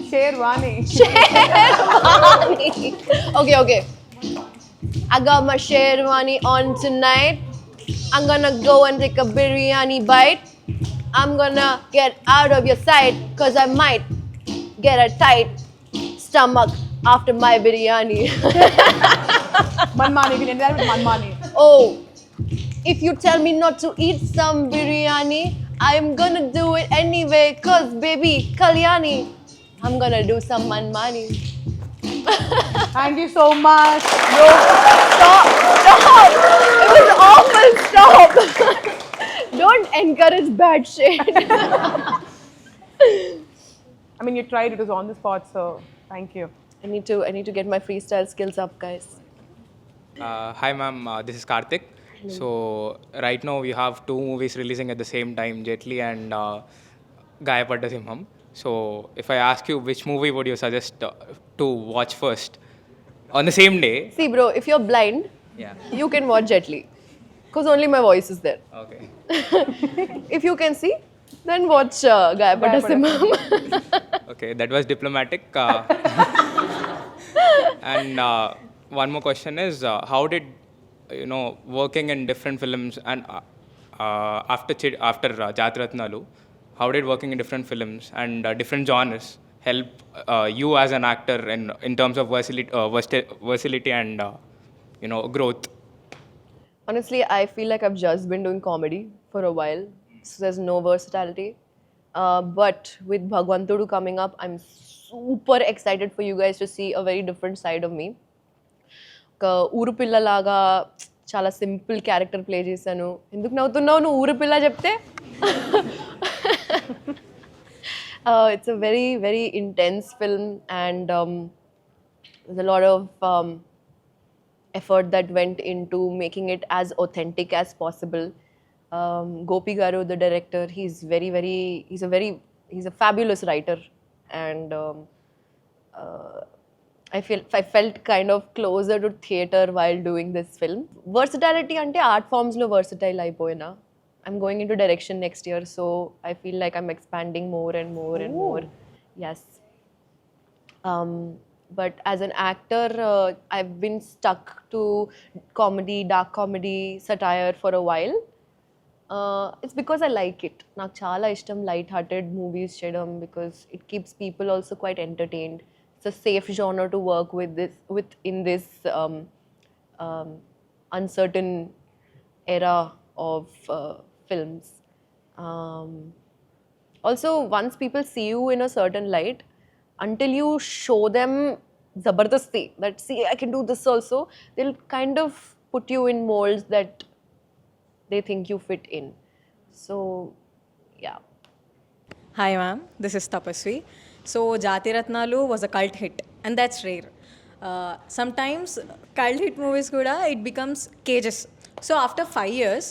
Sherwani. Okay. I got my sherwani on tonight. I'm gonna go and take a biryani bite. I'm gonna get out of your sight, cause I might get a tight stomach after my biryani. Manmani, we can end that with Manmani. Oh, if you tell me not to eat some biryani, I'm gonna do it anyway, cause baby, Kalyani, I'm gonna do some Manmani. Thank you so much. No, stop! It was awful, stop! Don't encourage bad shit. I mean, you tried, it was on the spot, so thank you. I need to get my freestyle skills up, guys. Hi ma'am, this is Karthik. So right now we have 2 movies releasing at the same time, Jet Li and Gayapada Simham. So if I ask you which movie would you suggest to watch first on the same day? See bro, if you're blind, you can watch Jet Li, because only my voice is there. Okay. If you can see, then watch Gayapada Simham. Okay, that was diplomatic. And one more question is, how did working in different films and after Jatratnalu, how did working in different films and different genres help you as an actor in terms of versatility and growth? Honestly, I feel like I've just been doing comedy for a while, so there's no versatility. But with Bhagwantudu coming up, I'm super excited for you guys to see a very different side of me. ఒక ఊరు పిల్లలాగా చాలా simple character play చేశాను. ఎందుకు నవ్వుతున్నావు నువ్వు ఊరు పిల్ల చెప్తే? It's a very, very intense film, and there's a lot of effort that went into making it as authentic as possible. Gopi Garu, the director, he's a fabulous writer, and I felt kind of closer to theatre while doing this film. Versatility ante art forms lo versatile ayipoyina. I'm going into direction next year, so I feel like I'm expanding more and more and more. Yes. But as an actor, I've been stuck to comedy, dark comedy, satire for a while. It's because I like it. నాకు చాలా ఇష్టం light-hearted movies చేయడం, because it keeps people also quite entertained. It's a safe genre to work with in this uncertain era of films. Also, once people see you in a certain light, until you show them zabardasti, that see, I can do this also, they'll kind of put you in molds that they think you fit in. So, yeah. Hi ma'am, this is Tapasvi. So Jatiratnalu was a cult hit, and that's rare. Sometimes cult hit movies kuda, it becomes cages. So after 5 years,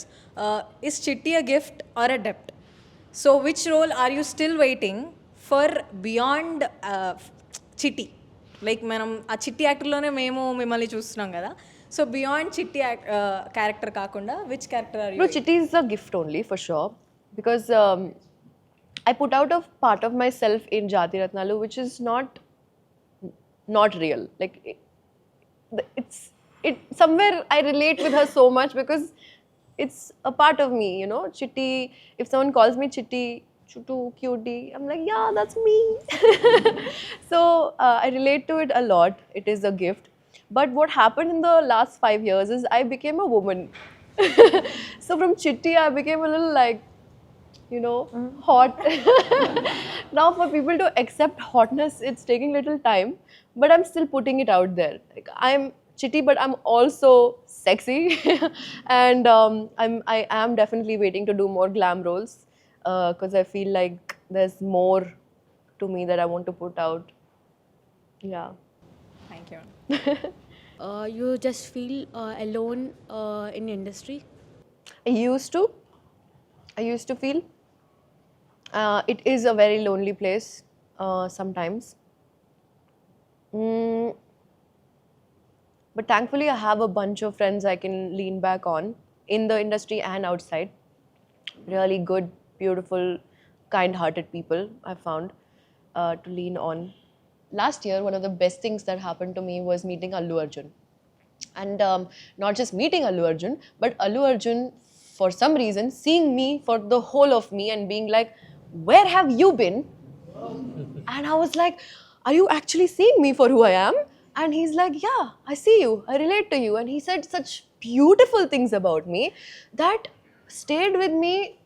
is Chitti a gift or a debt? So which role are you still waiting for beyond Chitti? Like మనం ఆ చిట్టి యాక్టర్లోనే మేము మిమ్మల్ని చూస్తున్నాం కదా. So beyond చిట్టి character కాకుండా which character are you? No, Chitti is a gift only for sure, because I put out a part of myself in Jatiratnalu which is not real. Like it's somewhere I relate with her so much because it's a part of me, you know. Chitti, if someone calls me Chitti, Chutu, cutie, I'm like, yeah, that's me. So I relate to it a lot. It is a gift. But what happened in the last 5 years is I became a woman. So from Chitti, I became a little like, you know, hot. Now for people to accept hotness, it's taking little time. But I'm still putting it out there. Like, I'm Chitti, but I'm also sexy. And I am definitely waiting to do more glam roles, because I feel like there's more to me that I want to put out. Yeah. Thank you. You just feel alone in industry? I used to feel. It is a very lonely place sometimes. But thankfully, I have a bunch of friends I can lean back on in the industry and outside. Really good, beautiful, kind-hearted people I found to lean on. Last year, one of the best things that happened to me was meeting Allu Arjun. And not just meeting Allu Arjun, but Allu Arjun, for some reason, seeing me for the whole of me and being like, where have you been? And I was like, are you actually seeing me for who I am? And he's like, yeah, I see you, I relate to you. And he said such beautiful things about me that stayed with me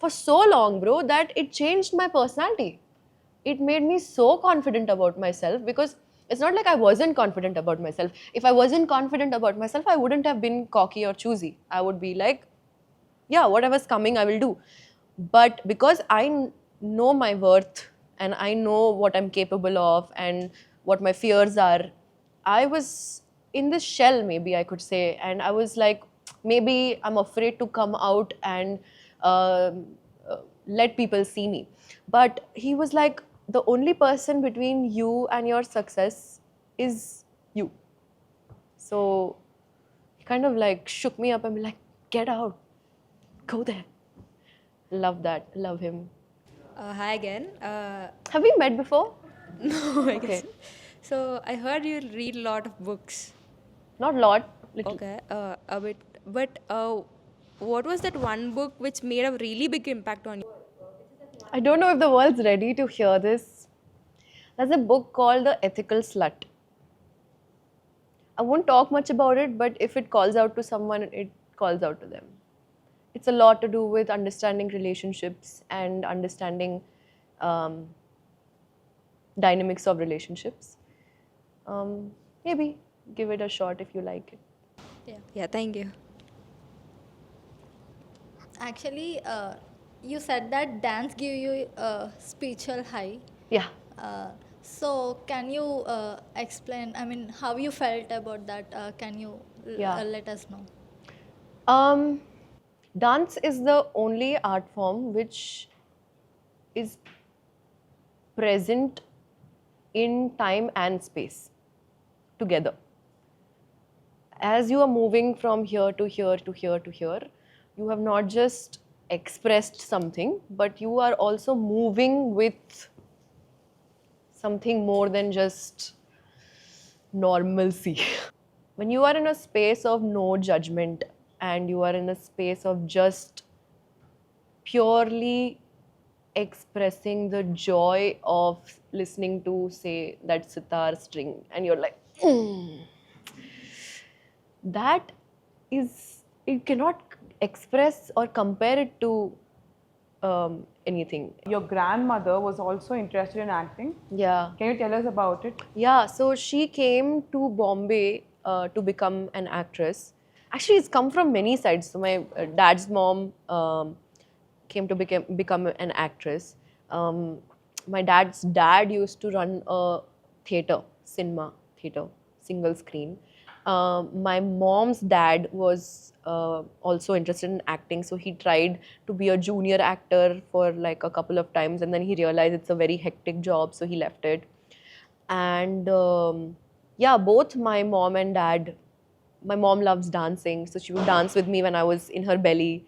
for so long, bro, that it changed my personality. It made me so confident about myself, because it's not like I wasn't confident about myself. If I wasn't confident about myself, I wouldn't have been cocky or choosy. I would be like, yeah, whatever's coming, I will do. But because I know my worth and I know what I'm capable of and what my fears are, I was in this shell, maybe I could say. And I was like, maybe I'm afraid to come out and let people see me. But he was like, the only person between you and your success is you. So he kind of like shook me up and be like, get out, go there. Love that, love him. Hi again. Have we met before? No, I guess. So I heard you read a lot of books. Not lot, little. Okay, a bit. But what was that one book which made a really big impact on you? I don't know if the world's ready to hear this. There's a book called The Ethical Slut. I won't talk much about it, but if it calls out to someone, it calls out to them. It's a lot to do with understanding relationships and understanding dynamics of relationships. Maybe give it a shot if you like it. Yeah, thank you. Actually, you said that dance give you a spiritual high. Yeah. So can you explain, I mean, how you felt about that? Can you let us know? Dance is the only art form which is present in time and space together. As you are moving from here to here to here to here, you have not just expressed something, but you are also moving with something more than just normalcy. When you are in a space of no judgment and you are in a space of just purely expressing the joy of listening to, say, that sitar string, and you're like, that is, you cannot express or compare it to anything. Your grandmother was also interested in acting. Yeah. Can you tell us about it? Yeah, so she came to Bombay to become an actress. Actually, it's come from many sides. So my dad's mom came to become an actress. My dad's dad used to run a cinema theater, single screen. My mom's dad was also interested in acting, so he tried to be a junior actor for like a couple of times, and then he realized it's a very hectic job, so he left it. And yeah, both my mom and dad, my mom loves dancing, so she would dance with me when I was in her belly.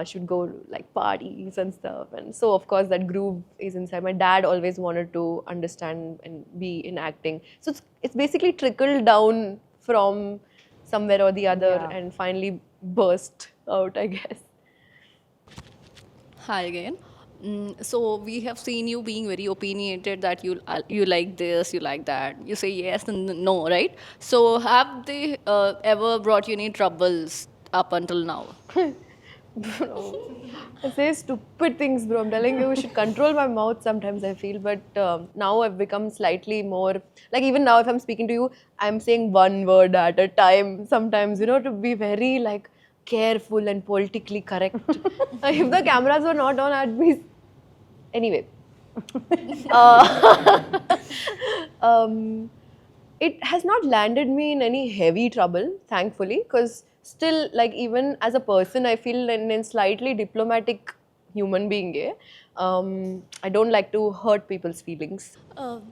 She would go like parties and stuff, and so of course that groove is inside. My dad always wanted to understand and be in acting, so it's basically trickled down from somewhere or the other and finally burst out, I guess. Hi again. So we have seen you being very opinionated that you like this, you like that. You say yes and no, right? So have they ever brought you any troubles up until now? Bro, I say stupid things, bro. I'm telling you, I should control my mouth sometimes, I feel. But now I've become slightly more, like even now if I'm speaking to you, I'm saying one word at a time sometimes, you know, to be very like careful and politically correct. If the cameras were not on, I'd be... Anyway. It has not landed me in any heavy trouble, thankfully, because still, like even as a person, I feel in slightly diplomatic human being. I don't like to hurt people's feelings.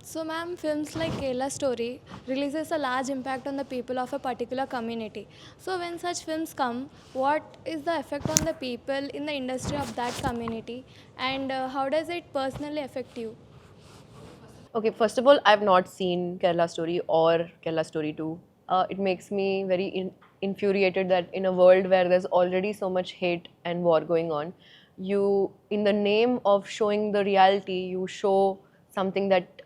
So ma'am, films like Kerala Story releases a large impact on the people of a particular community. So when such films come, what is the effect on the people in the industry of that community, and how does it personally affect you? Okay, first of all, I've not seen Kerala Story or Kerala Story 2. It makes me very infuriated that in a world where there's already so much hate and war going on, you, in the name of showing the reality, you show something that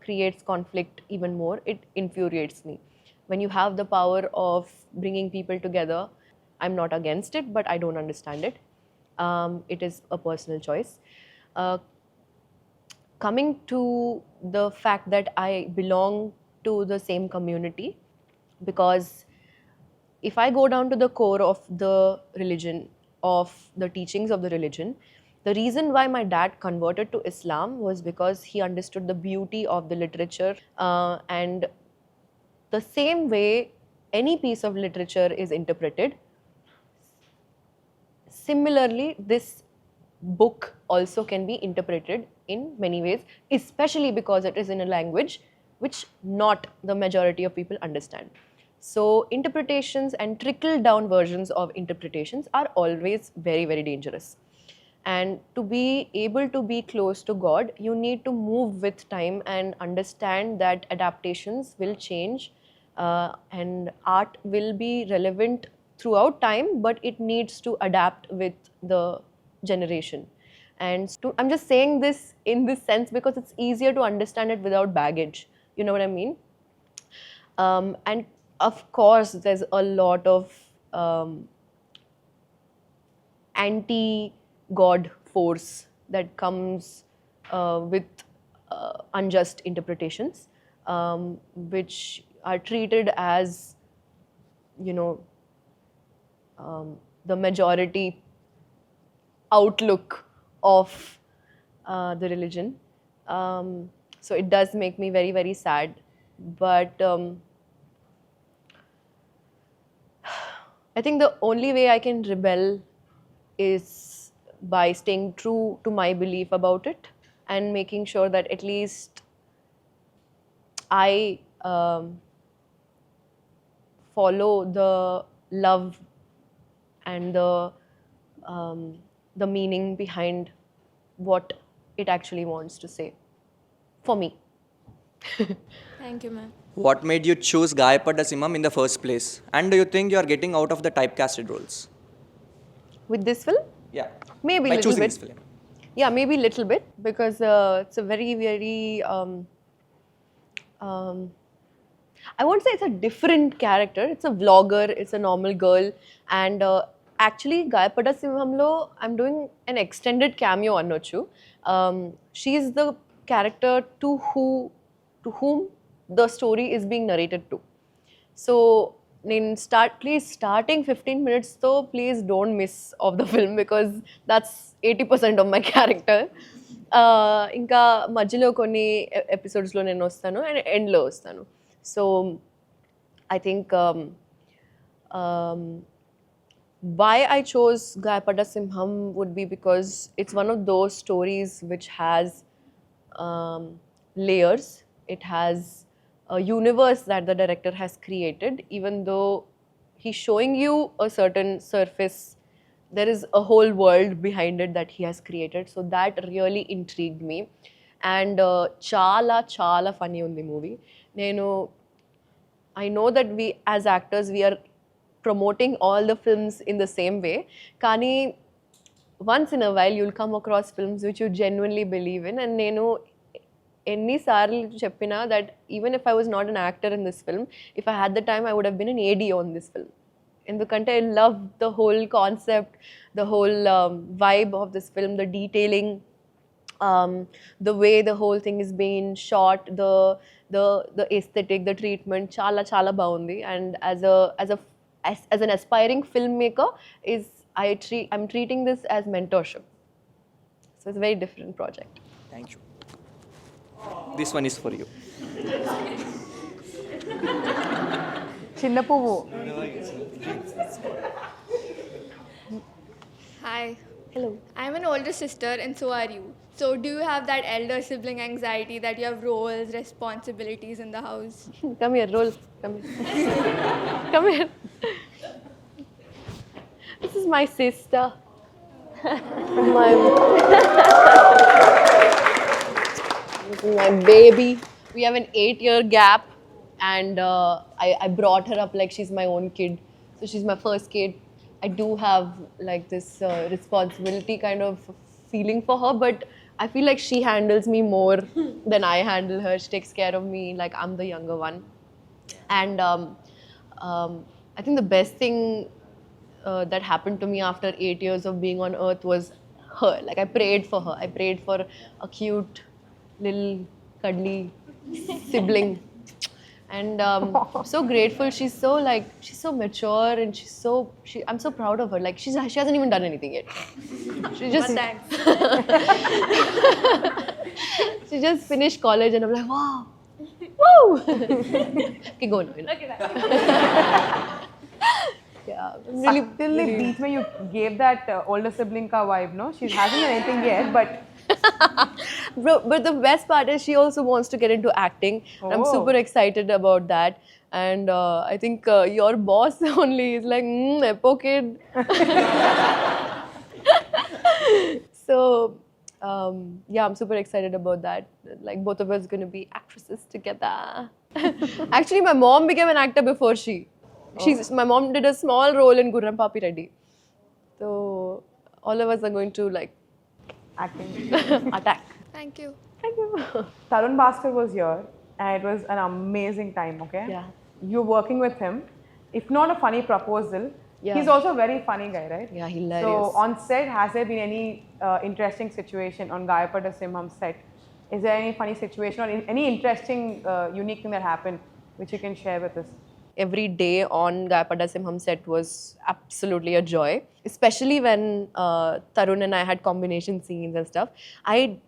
creates conflict even more. It infuriates me. When you have the power of bringing people together, I'm not against it, but I don't understand it. It is a personal choice. Coming to the fact that I belong to the same community, because if I go down to the core of the religion, of the teachings of the religion, the reason why my dad converted to Islam was because he understood the beauty of the literature, and the same way any piece of literature is interpreted, similarly this book also can be interpreted in many ways, especially because it is in a language which not the majority of people understand. So interpretations and trickle-down versions of interpretations are always very, very dangerous. And to be able to be close to God, you need to move with time and understand that adaptations will change, and art will be relevant throughout time, but it needs to adapt with the generation. And I'm just saying this in this sense because it's easier to understand it without baggage. You know what I mean? And of course, there's a lot of anti-God force that comes with unjust interpretations, which are treated as, you know, the majority outlook of the religion. So it does make me very, very sad. But I think the only way I can rebel is by staying true to my belief about it and making sure that at least I follow the love and the meaning behind what it actually wants to say for me. Thank you, ma'am. What made you choose Gayapada Simham in the first place? And do you think you are getting out of the typecasted roles? With this film? Yeah. Maybe By little choosing bit. this film. Yeah, maybe little bit because it's a very, very. I won't say it's a different character. It's a vlogger. It's a normal girl, and actually, Gayapada Simhamlo, I'm doing an extended cameo anochu. She's the character to whom the story is being narrated to. So, please starting 15 minutes though, please don't miss of the film because that's 80% of my character. ఇంకా మధ్యలో కొన్ని ఎపిసోడ్స్లో నేను వస్తాను and ఎండ్లో వస్తాను. So I think why I chose Gayapada Simham would be because it's one of those stories which has layers. It has a universe that the director has created. Even though he's showing you a certain surface, there is a whole world behind it that he has created. So that really intrigued me. And chala funny on the movie. I know that we as actors, we are promoting all the films in the same way. Kani, once in a while, you'll come across films which you genuinely believe in. And ఎన్నిసార్లు చెప్పినా that even if I was not an actor in this film, if I had the time, I would have been an AD on this film. ఎందుకంటే I love the whole concept, the whole vibe of this film, the detailing, the way the whole thing is being shot, the aesthetic, the treatment, చాలా బాగుంది. And as an aspiring filmmaker, I'm treating this as mentorship. So it's a very different project. Thank you. This one is for you. చిన్న పువ్వు. Hi. Hello. I'm an older sister and so are you. So do you have that elder sibling anxiety that you have roles, responsibilities in the house? Come here, roll. Come here. Come here. This is my sister. This is my baby. We have an 8-year gap, and I brought her up like she's my own kid. So she's my first kid. I do have like this responsibility kind of feeling for her, but I feel like she handles me more than I handle her. She takes care of me like I'm the younger one. And I think the best thing that happened to me after 8 years of being on earth was her. Like I prayed for her. I prayed for a cute little cuddly sibling. And I'm so grateful. She's so mature and I'm so proud of her. Like she hasn't even done anything yet. She just she just finished college and I'm like, wow. Woo! Okay, go now. Okay, yeah, Really beats me. You gave that older sibling ka vibe, no? She hasn't done anything yet, but but the best part is she also wants to get into acting. I'm Oh. super excited about that. And I think your boss only is like, Epo kid. So, yeah, I'm super excited about that. Like, both of us are going to be actresses together. Actually, my mom became an actor before she. My mom did a small role in Gurram Papi Reddy. So, all of us are going to, like, acting. Attack. Thank you. Tarun Bhaskar was here and it was an amazing time, okay? Yeah. You're working with him. If not a funny proposal, Yeah. he's also a very funny guy, right? Yeah, hilarious. So on set, has there been any interesting situation on Gayapada Simham set? Is there any funny situation or any interesting, unique thing that happened which you can share with us? Every day on Gayapada Simham set was absolutely a joy, especially when Tarun and I had combination scenes and stuff. I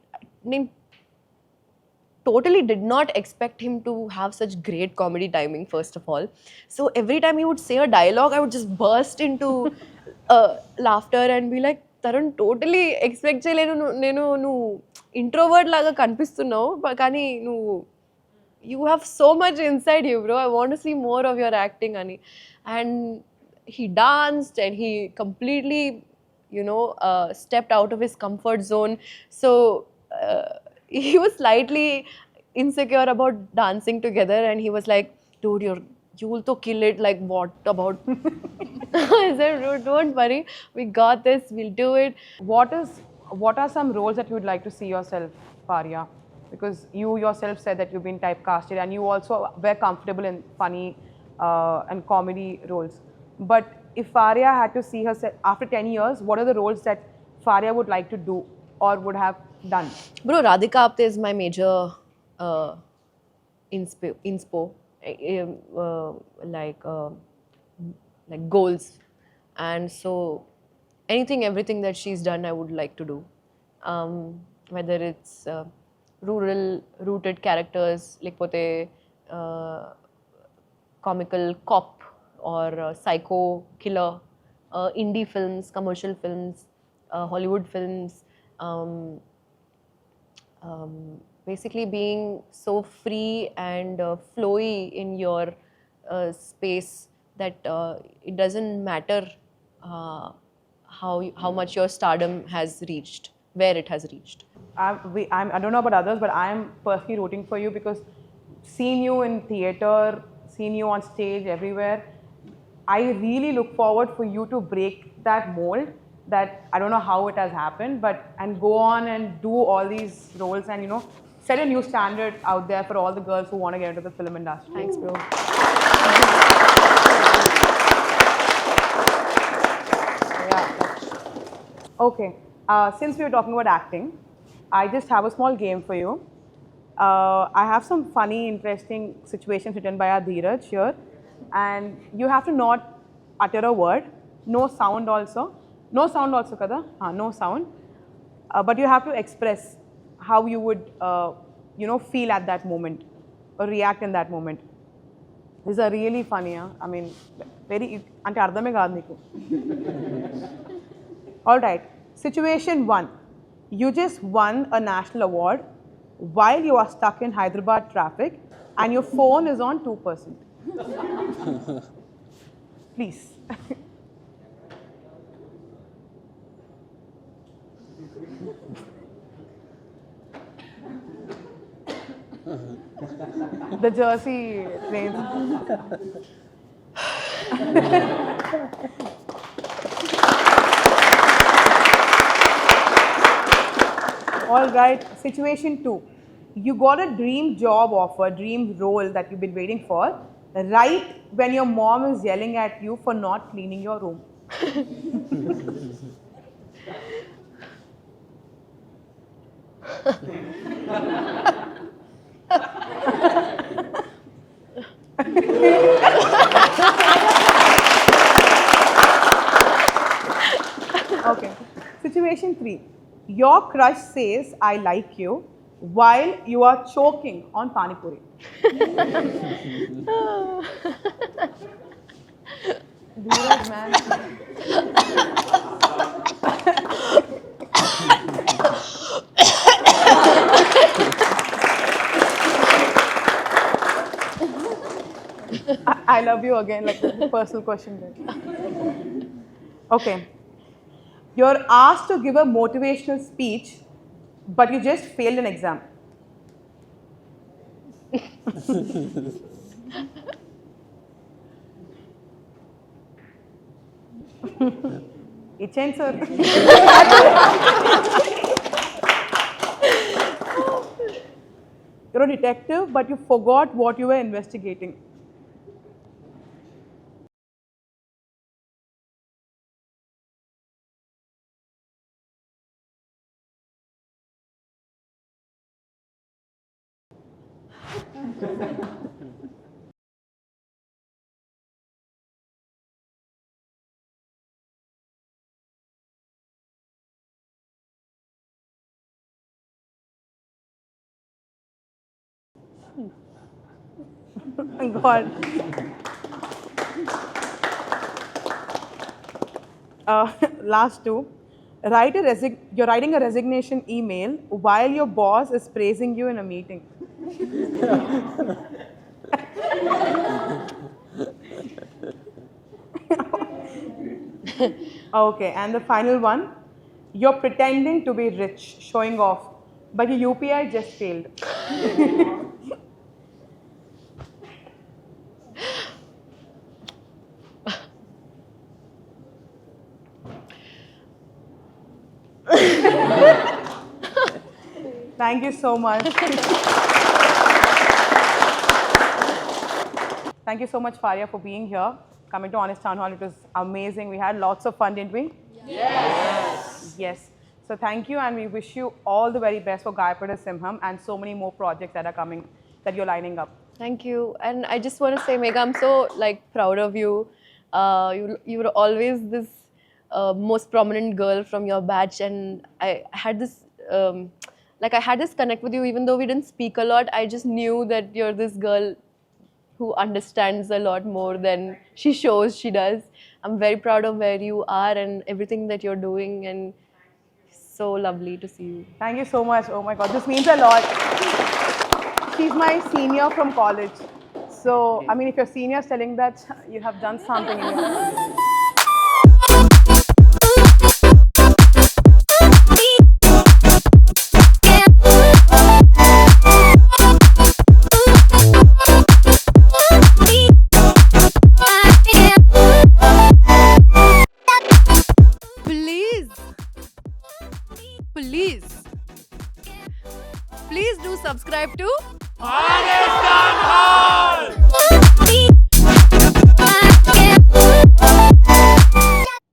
mean, totally did not expect him to have such great comedy timing, first of all. So every time he would say a dialogue, I would just burst into laughter and be like, Tarun, totally expect చేయలేను నువ్వు introvert లాగా కనిపిస్తున్నావు కానీ నువ్వు you have so much inside you, bro. I want to see more of your acting, Ani. And he danced and he completely, stepped out of his comfort zone. So he was slightly insecure about dancing together, and he was like, dude, you will to kill it. Like, what about? I said, dude, don't worry. We got this. We'll do it. What are some roles that you would like to see yourself, Faria? Because you yourself said that you've been typecasted and you also were comfortable in funny and comedy roles. But if Faria had to see herself after 10 years, what are the roles that Faria would like to do or would have done? Bro, Radhika Apte is my major inspo, like goals. And so everything that she's done, I would like to do. Whether it's rural rooted characters, like comical cop or psycho killer, indie films, commercial films, Hollywood films, basically being so free and flowy in your space that it doesn't matter how much your stardom has reached, where it has reached. I don't know about others, but I'm personally rooting for you because seeing you in theatre, seeing you on stage everywhere, I really look forward for you to break that mold that I don't know how it has happened, and go on and do all these roles and, set a new standard out there for all the girls who want to get into the film industry. Thanks, bro. Yeah. Okay. Since we were talking about acting, I just have a small game for you. I have some funny, interesting situations written by our Dheeraj here, and you have to not utter a word. No sound also. No sound also, kada? No sound. But you have to express how you would, feel at that moment or react in that moment. These are really funny. I mean, very. Ante ardhame kaadu neeku. All right. Situation 1. You just won a national award while you are stuck in Hyderabad traffic and your phone is on 2%. Please. The Jersey trains. All right, situation 2. You got a dream job offer, dream role that you've been waiting for, right when your mom is yelling at you for not cleaning your room. Okay, situation 3. Your crush says, I like you, while you are choking on Pani Puri. Dheeraj, man. I love you again, like a personal question there. Okay. You're asked to give a motivational speech, but you just failed an exam. It's answer. You're a detective, but you forgot what you were investigating. God. Last two. You're writing a resignation email while your boss is praising you in a meeting. Okay, and the final one. You're pretending to be rich, showing off, but your UPI just failed. Thank you so much. Thank you so much, Faria, for being here. Coming to Honest Town Hall, it was amazing. We had lots of fun, didn't we? Yes. Yes. So thank you, and we wish you all the very best for Gayapada Simham and so many more projects that are coming, that you're lining up. Thank you. And I just want to say, Megha, I'm so proud of you. You were always this most prominent girl from your batch, and I had this I had this connect with you, even though we didn't speak a lot. I just knew that you're this girl who understands a lot more than she shows she does. I'm very proud of where you are and everything that you're doing, and so lovely to see you. Thank you so much. Oh my God, this means a lot. She's my senior from college. So, I mean, if your senior is telling that, you have done something in your life. Please do subscribe to Honest Town Hall!